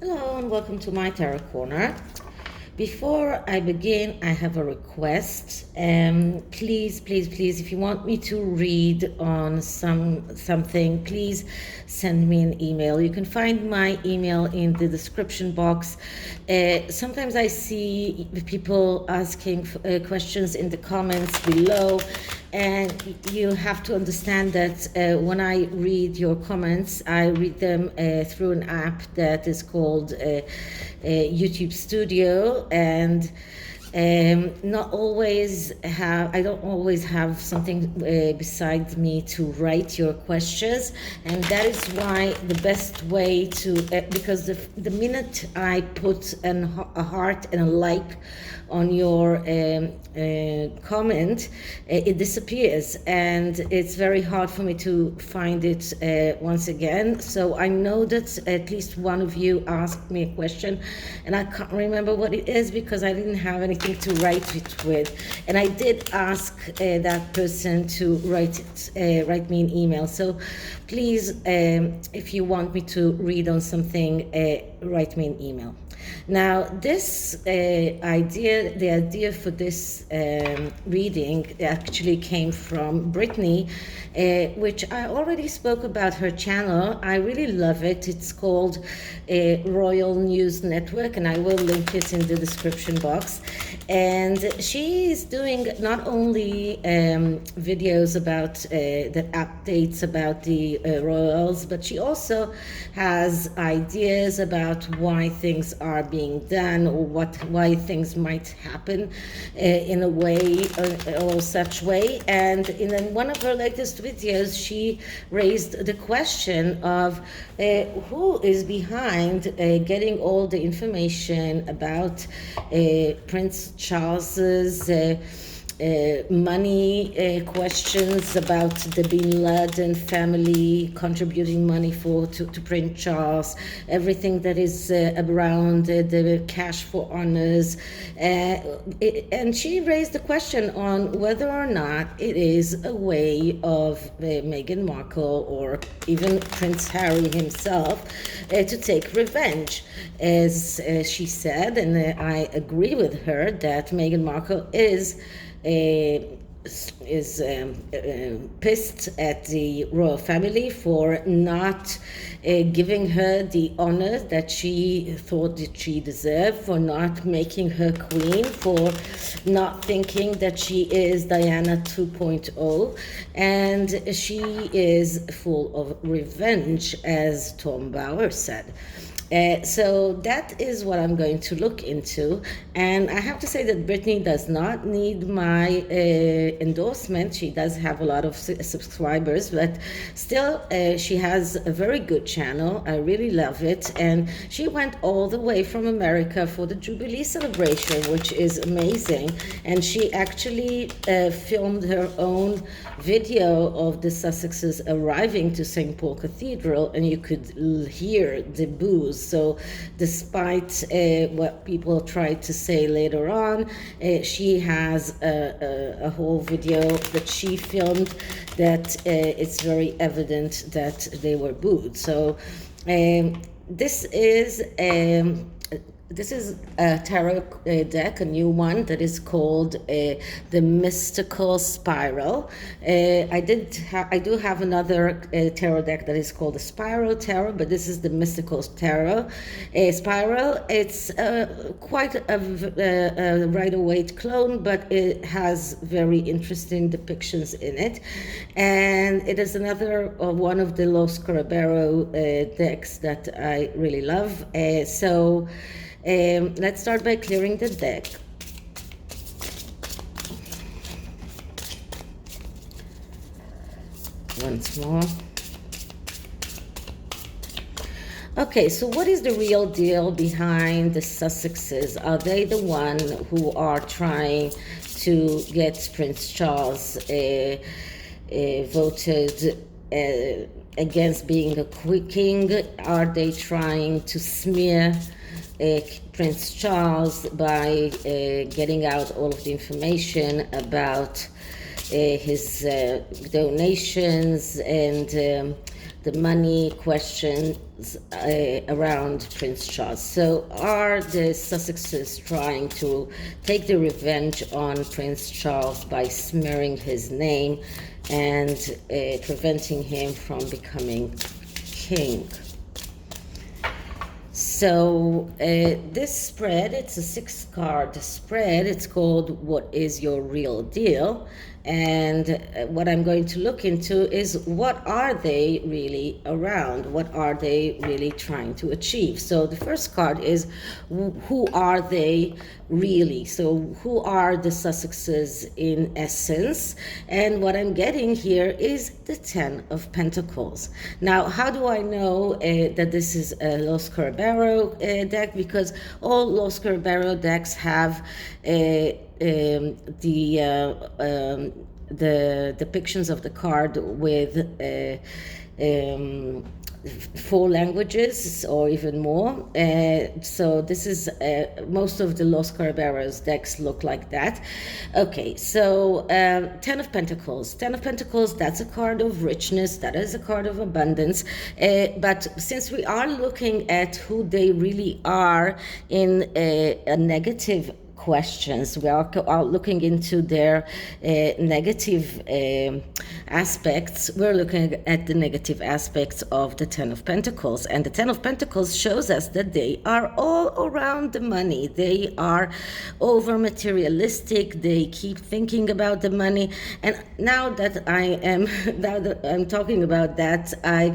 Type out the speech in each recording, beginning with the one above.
Hello and welcome to my Tarot Corner. Before I begin, I have a request. Please, if you want me to read on something, please send me an email. You can find my email in the description box. Sometimes I see people asking questions in the comments below, and you have to understand that when I read your comments, I read them through an app that is called YouTube Studio, and not always have, I don't always have something besides me to write your questions, and that is why the best way to, because the minute I put a heart and a like on your comment, it disappears, and it's very hard for me to find it once again. So I know that at least one of you asked me a question, and I can't remember what it is because I didn't have anything to write it with, and I did ask that person to write me an email. So please, if you want me to read on something, write me an email. Now, this the idea for this reading actually came from Brittany, which I already spoke about her channel. I really love it. It's called Royal News Network, and I will link it in the description box. And she is doing not only videos about the updates about the royals, but she also has ideas about why things are being done, or why things might happen in a way or such way. And in one of her latest videos, she raised the question of who is behind getting all the information about Prince Charles's money questions about the Bin Laden family contributing money to Prince Charles, everything that is around the cash for honors, and she raised the question on whether or not it is a way of Meghan Markle or even Prince Harry himself to take revenge, as she said, and I agree with her that Meghan Markle is pissed at the royal family for not giving her the honor that she thought that she deserved, for not making her queen, for not thinking that she is Diana 2.0, and she is full of revenge, as Tom Bauer said. So that is what I'm going to look into, and I have to say that Brittany does not need my endorsement. She does have a lot of subscribers, but still she has a very good channel. I really love it, and she went all the way from America for the Jubilee celebration, which is amazing, and she actually filmed her own video of the Sussexes arriving to St. Paul Cathedral, and you could hear the boos. So despite what people tried to say later on, she has a whole video that she filmed that it's very evident that they were booed. So this is a tarot deck, a new one that is called the Mystical Spiral. I do have another tarot deck that is called the Spiral Tarot, but this is the Mystical Tarot Spiral. It's quite a Rider-Waite clone, but it has very interesting depictions in it, and it is another one of the Los Carabero decks that I really love. Let's start by clearing the deck. Once more. Okay, so what is the real deal behind the Sussexes? Are they the one who are trying to get Prince Charles voted against being a king? Are they trying to smear Prince Charles by getting out all of the information about his donations and the money questions around Prince Charles. So are the Sussexes trying to take the revenge on Prince Charles by smearing his name and preventing him from becoming king? So this spread, it's a 6-card spread. It's called What is Your Real Deal? And what I'm going to look into is, what are they really around? What are they really trying to achieve? So the first card is, who are they really? So who are the Sussexes in essence? And what I'm getting here is the 10 of Pentacles. Now, how do I know that this is a Los Carabero deck? Because all Los Carabero decks have the depictions of the card with 4 languages or even more. So this is most of the Los Caraberos decks look like that. Okay, so 10 of Pentacles. 10 of Pentacles, that's a card of richness, that is a card of abundance. But since we are looking at who they really are in a negative questions, we are looking into their negative aspects. We're looking at the negative aspects of the 10 of Pentacles, and the 10 of Pentacles shows us that they are all around the money. They are over materialistic. They keep thinking about the money. And now that I'm talking about that, I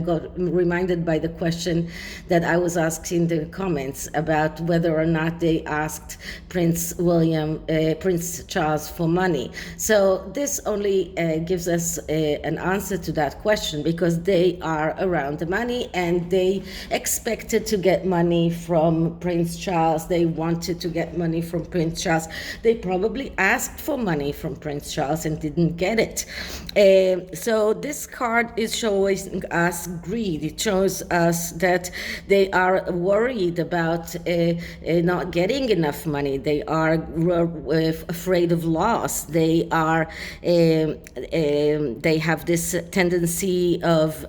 got reminded by the question that I was asked in the comments about whether or not they asked Prince Charles for money. So this only gives us an answer to that question, because they are around the money and they expected to get money from Prince Charles. They wanted to get money from Prince Charles. They probably asked for money from Prince Charles and didn't get it. So this card is showing us greed. It shows us that they are worried about not getting enough money. They are afraid of loss. They are they have this tendency of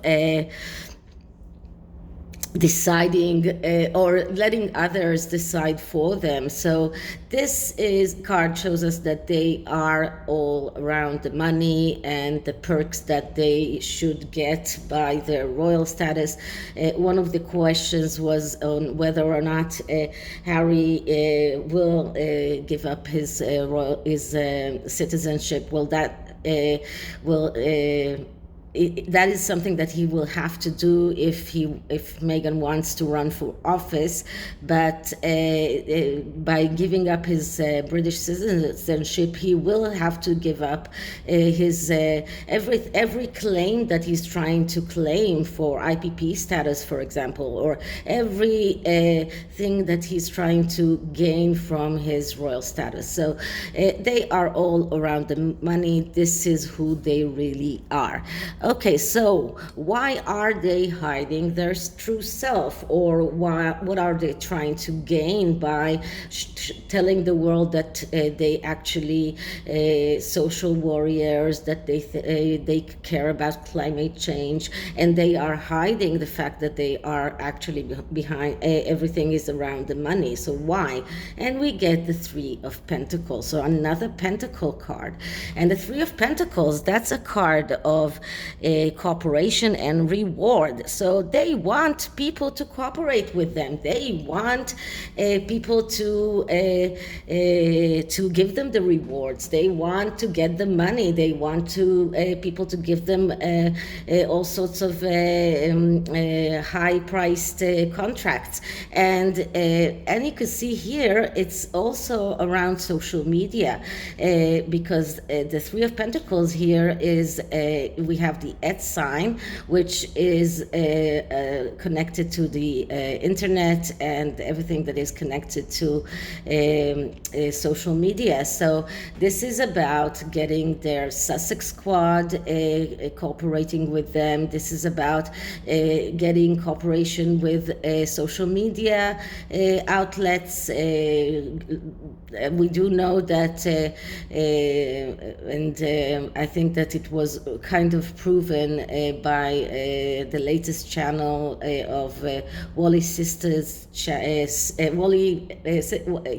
deciding or letting others decide for them. So this card shows us that they are all around the money and the perks that they should get by their royal status. One of the questions was on whether or not Harry will give up his citizenship. Will that that is something that he will have to do if Meghan wants to run for office. But by giving up his British citizenship, he will have to give up his every claim that he's trying to claim for IPP status, for example, or every thing that he's trying to gain from his royal status. So they are all around the money. This is who they really are. Okay, so why are they hiding their true self, or what are they trying to gain by telling the world that they actually social warriors, that they care about climate change, and they are hiding the fact that they are actually behind everything is around the money? So why? And we get the 3 of Pentacles, so another Pentacle card. And the 3 of Pentacles, that's a card of cooperation and reward. So they want people to cooperate with them. They want people to give them the rewards. They want to get the money. They want to people to give them all sorts of high-priced contracts. And you can see here, it's also around social media, because the 3 of Pentacles here is we have the sign, which is connected to the internet and everything that is connected to social media. So this is about getting their Sussex squad cooperating with them. This is about getting cooperation with social media outlets. We do know that, and I think that it was kind of proven by the latest channel of Wally's sister's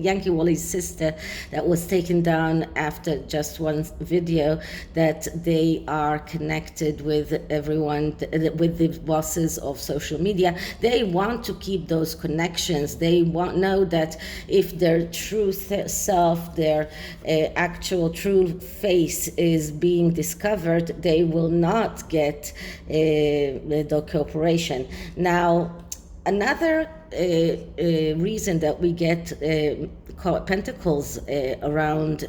Yankee Wally's sister, that was taken down after just one video, that they are connected with everyone, with the bosses of social media. They want to keep those connections. They know that if their true self, their actual true face is being discovered, they will not get the cooperation. Now, another reason that we get pentacles around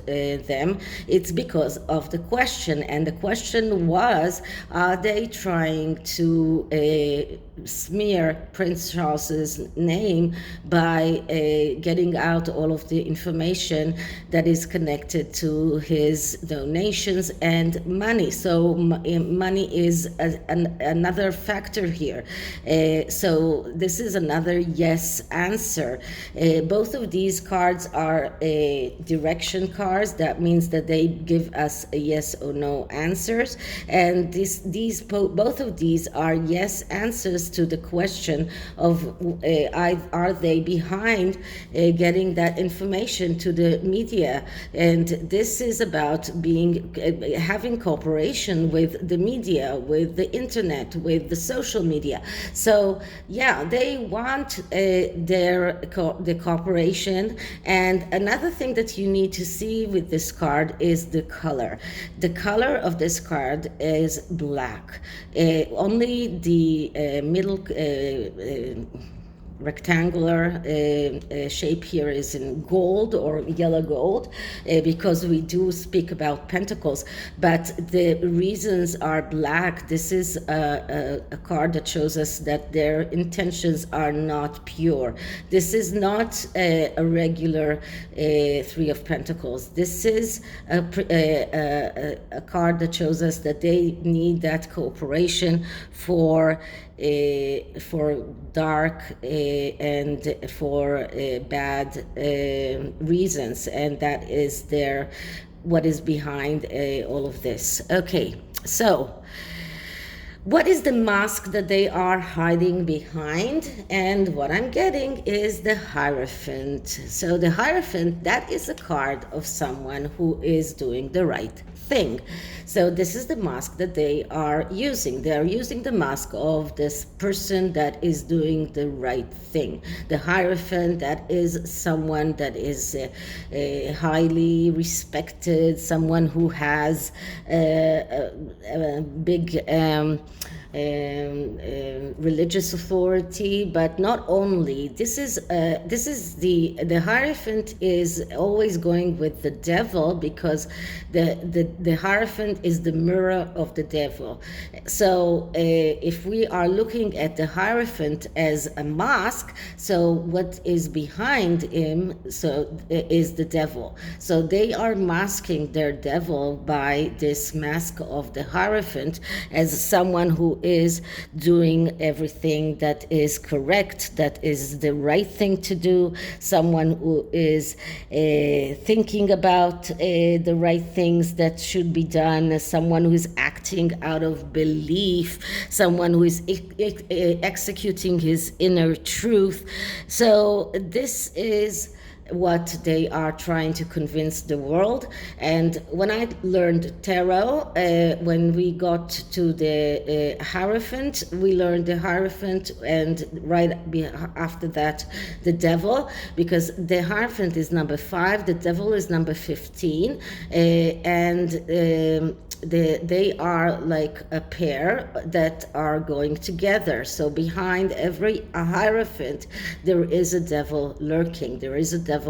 them, it's because of the question. And the question was, are they trying to smear Prince Charles's name by getting out all of the information that is connected to his donations and money? So money is another factor here. So this is another yes answer. Both of these cards are direction cards. That means that they give us a yes or no answers, and both of these are yes answers to the question of are they behind getting that information to the media. And this is about having cooperation with the media, with the internet, with the social media. So yeah, they want the cooperation. And another thing that you need to see with this card is the color. The color of this card is black. Only the middle rectangular shape here is in gold or yellow gold, because we do speak about pentacles, but the reasons are black. This is a card that shows us that their intentions are not pure. This is not a regular Three of Pentacles. This is a card that shows us that they need that cooperation for dark and for bad reasons, and that is what is behind all of this. Okay, so what is the mask that they are hiding behind? And what I'm getting is the Hierophant. So the Hierophant, that is a card of someone who is doing the right thing. So this is the mask that they are using. They are using the mask of this person that is doing the right thing. The Hierophant, that is someone that is highly respected, someone who has a big religious authority, but not only. This is the Hierophant is always going with the devil, because the Hierophant is the mirror of the devil. So if we are looking at the Hierophant as a mask, so what is behind him is the devil. So they are masking their devil by this mask of the Hierophant as someone who is doing everything that is correct, that is the right thing to do, someone who is thinking about the right things that should be done, someone who is acting out of belief, someone who is executing his inner truth. So this is what they are trying to convince the world. And when I learned tarot, when we got to the Hierophant, we learned the Hierophant, and right after that the devil, because the Hierophant is number 5, the devil is number 15, and they are like a pair that are going together. So behind every Hierophant there is a devil lurking, there is a devil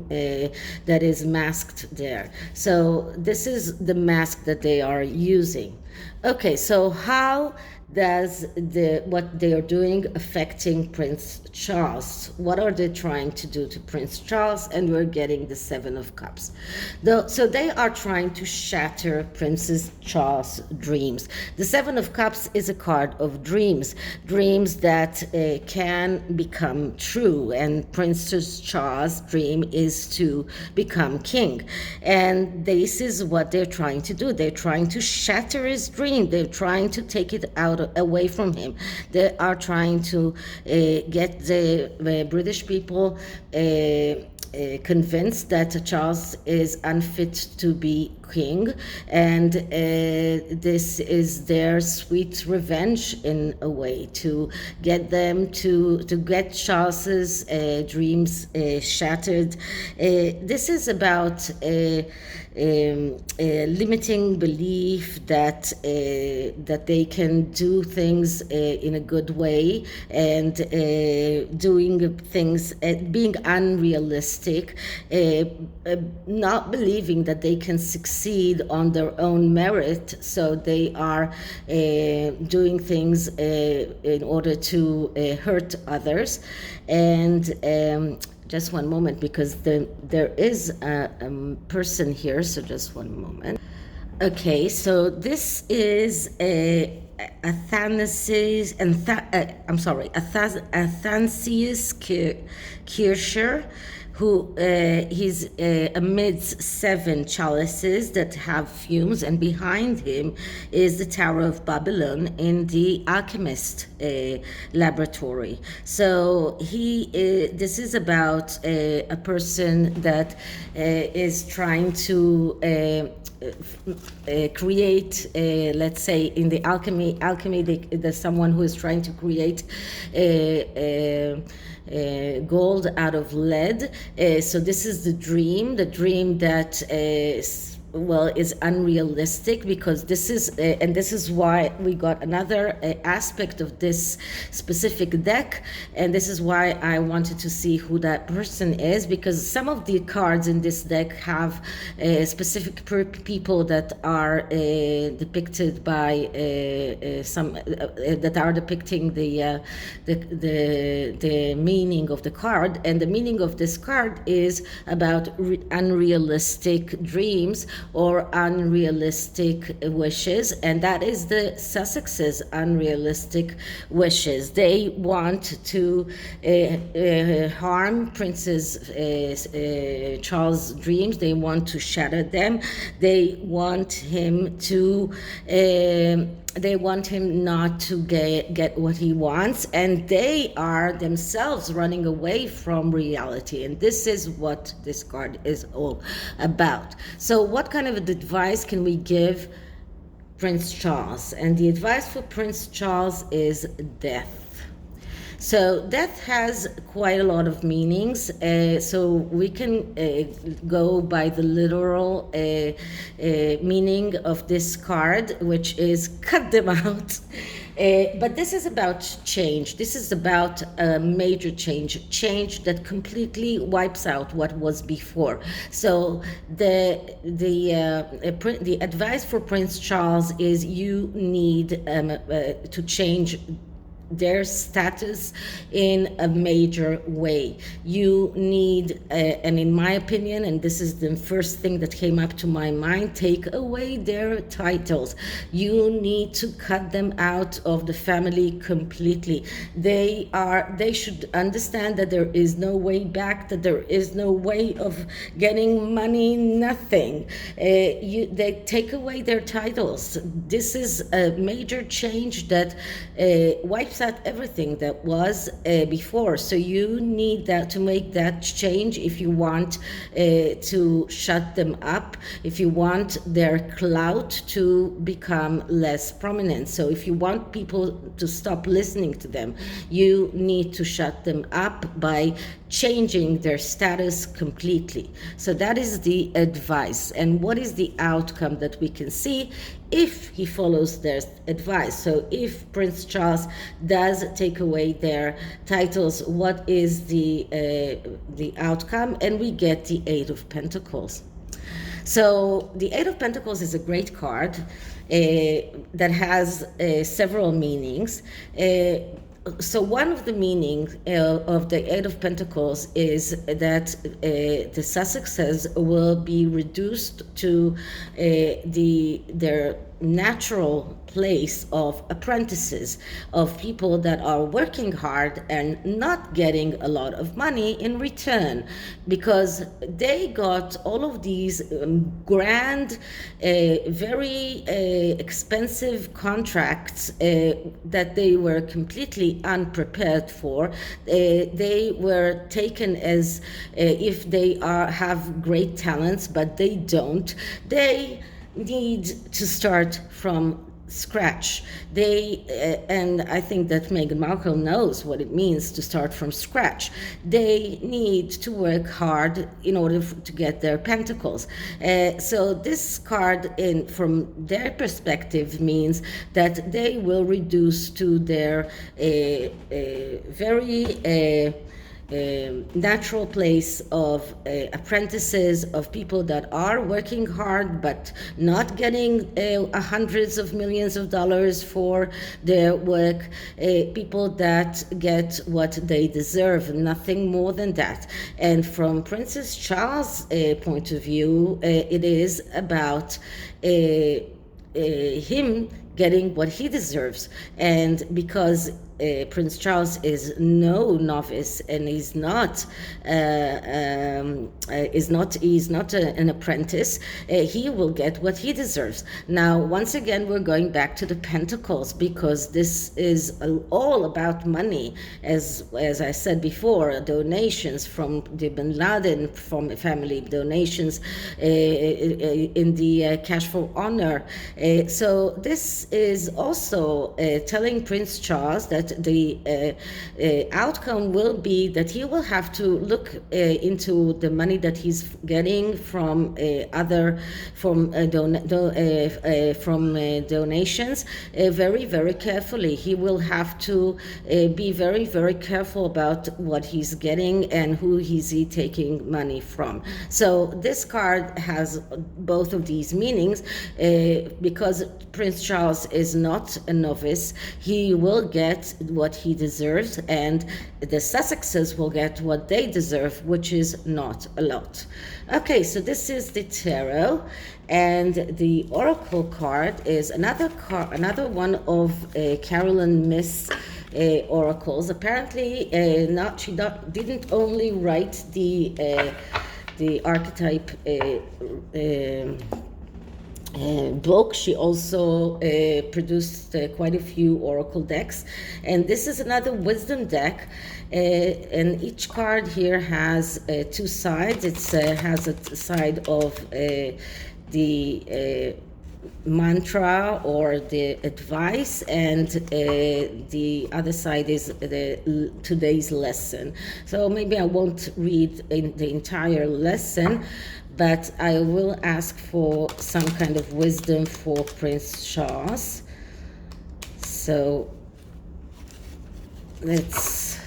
that is masked there. So this is the mask that they are using. Okay, so how does what they are doing affecting Prince Charles? What are they trying to do to Prince Charles? And we're getting the 7 of Cups. So they are trying to shatter Prince Charles' dreams. The 7 of Cups is a card of dreams, dreams that can become true. And Prince Charles' dream is to become king. And this is what they're trying to do. They're trying to shatter his his dream. They're trying to take it away from him. They are trying to get the British people convinced that Charles is unfit to be king, and this is their sweet revenge in a way to get them to get Charles's dreams shattered. This is about limiting belief that that they can do things in a good way, and doing things, being unrealistic, not believing that they can succeed on their own merit, so they are doing things in order to hurt others. And just one moment, because there is a person here, so just one moment. Okay, so this is Athanasius Kircher, who he's amidst 7 chalices that have fumes, and behind him is the Tower of Babylon in the alchemist laboratory. So this is about a person that is trying to create, let's say in the alchemy, there's someone who is trying to create gold out of lead. So this is the dream that is unrealistic, because this is and this is why we got another aspect of this specific deck, and this is why I wanted to see who that person is, because some of the cards in this deck have specific people that are depicted by some that are depicting the meaning of the card, and the meaning of this card is about unrealistic dreams or unrealistic wishes, and that is the Sussexes' unrealistic wishes. They want to harm Princess Charles' dreams. They want to shatter them. They want him to they want him not to get what he wants, and they are themselves running away from reality. And this is what this card is all about. So what kind of advice can we give Prince Charles? And the advice for Prince Charles is death. So death has quite a lot of meanings, so we can go by the literal meaning of this card, which is cut them out. But this is about change. This is about a major change that completely wipes out what was before. So the advice for Prince Charles is you need to change their status in a major way. You need, and in my opinion, and this is the first thing that came up to my mind, take away their titles. You need to cut them out of the family completely. They should understand that there is no way back, that there is no way of getting money, nothing. They take away their titles. This is a major change that wipes out everything that was before. So you need that to make that change if you want to shut them up, if you want their clout to become less prominent. So if you want people to stop listening to them, you need to shut them up by changing their status completely. So that is the advice. And what is the outcome that we can see if he follows their advice? So if Prince Charles does take away their titles, what is the outcome? And we get the 8 of Pentacles. So the 8 of Pentacles is a great card that has several meanings. So one of the meanings of the 8 of Pentacles is that the Sussexes will be reduced to their natural place of apprentices, of people that are working hard and not getting a lot of money in return, because they got all of these grand, very expensive contracts that they were completely unprepared for. They were taken as if they have great talents, but they don't. They need to start from scratch. And I think that Meghan Markle knows what it means to start from scratch. They need to work hard in order to get their pentacles. So this card, from their perspective, means that they will reduce to their very natural place of apprentices, of people that are working hard but not getting hundreds of millions of dollars for their work, people that get what they deserve, nothing more than that. And from Princess Charles' point of view, it is about him getting what he deserves. And because Prince Charles is no novice, and he's not an apprentice, he will get what he deserves. Now, once again, we're going back to the Pentacles, because this is all about money, as I said before, donations from the Bin Laden, from family, donations in the Cash for Honor. So this is also telling Prince Charles that the outcome will be that he will have to look into the money that he's getting from donations very, very carefully. He will have to be very, very careful about what he's getting and who is he taking money from. So this card has both of these meanings, because Prince Charles is not a novice. He will get what he deserves, and the Sussexes will get what they deserve, which is not a lot. Okay, so this is the tarot, and the oracle card is another one of Carolyn Myss oracles. Apparently, she didn't only write the archetype book. She also produced quite a few oracle decks, and this is another wisdom deck, and each card here has two sides. It has a side of the mantra or the advice, and the other side is today's lesson. So maybe I won't read the entire lesson, but I will ask for some kind of wisdom for Prince Charles. So let's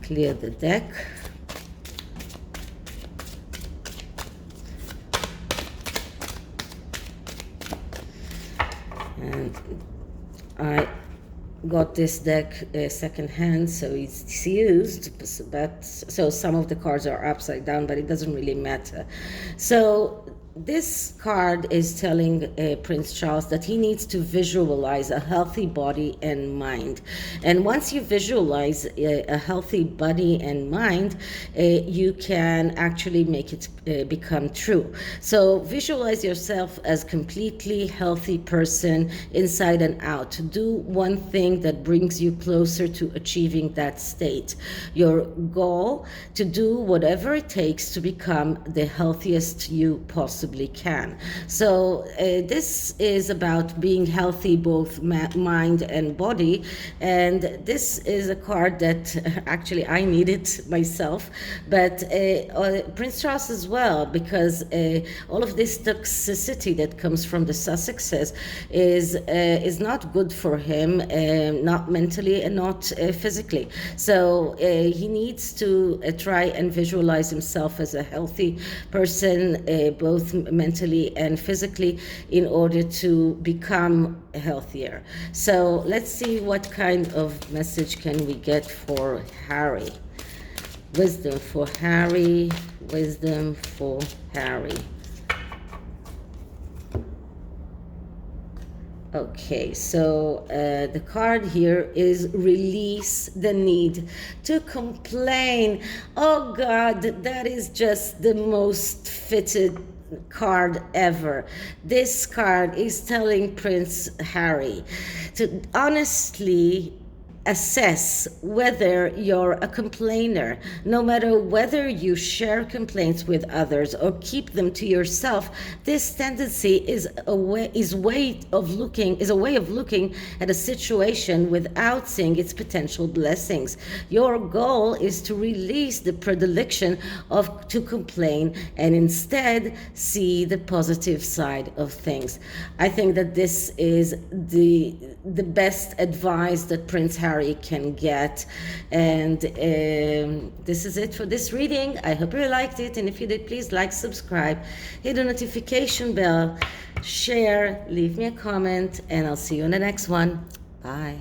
clear the deck. And I got this deck second hand, so it's used, but so some of the cards are upside down, but it doesn't really matter. So this card is telling Prince Charles that he needs to visualize a healthy body and mind. And once you visualize a healthy body and mind, you can actually make it become true. So visualize yourself as completely healthy person inside and out. Do one thing that brings you closer to achieving that state. Your goal, to do whatever it takes to become the healthiest you possibly can. So this is about being healthy, both mind and body, and this is a card that actually I needed myself, but Prince Charles as well, because all of this toxicity that comes from the Sussexes is not good for him, not mentally and not physically. So he needs to try and visualize himself as a healthy person, both mentally and physically, in order to become healthier. So let's see what kind of message can we get for Harry. Wisdom for Harry, wisdom for Harry. Okay, so the card here is release the need to complain. Oh God, that is just the most fitted card ever. This card is telling Prince Harry to honestly assess whether you're a complainer. No matter whether you share complaints with others or keep them to yourself, this tendency is a way of looking at a situation without seeing its potential blessings. Your goal is to release the predilection to complain and instead see the positive side of things. I think that this is the best advice that Prince Harry can get, and this is it for this reading. I hope you liked it, and if you did, please like, subscribe, hit the notification bell, share, leave me a comment, and I'll see you in the next one. Bye.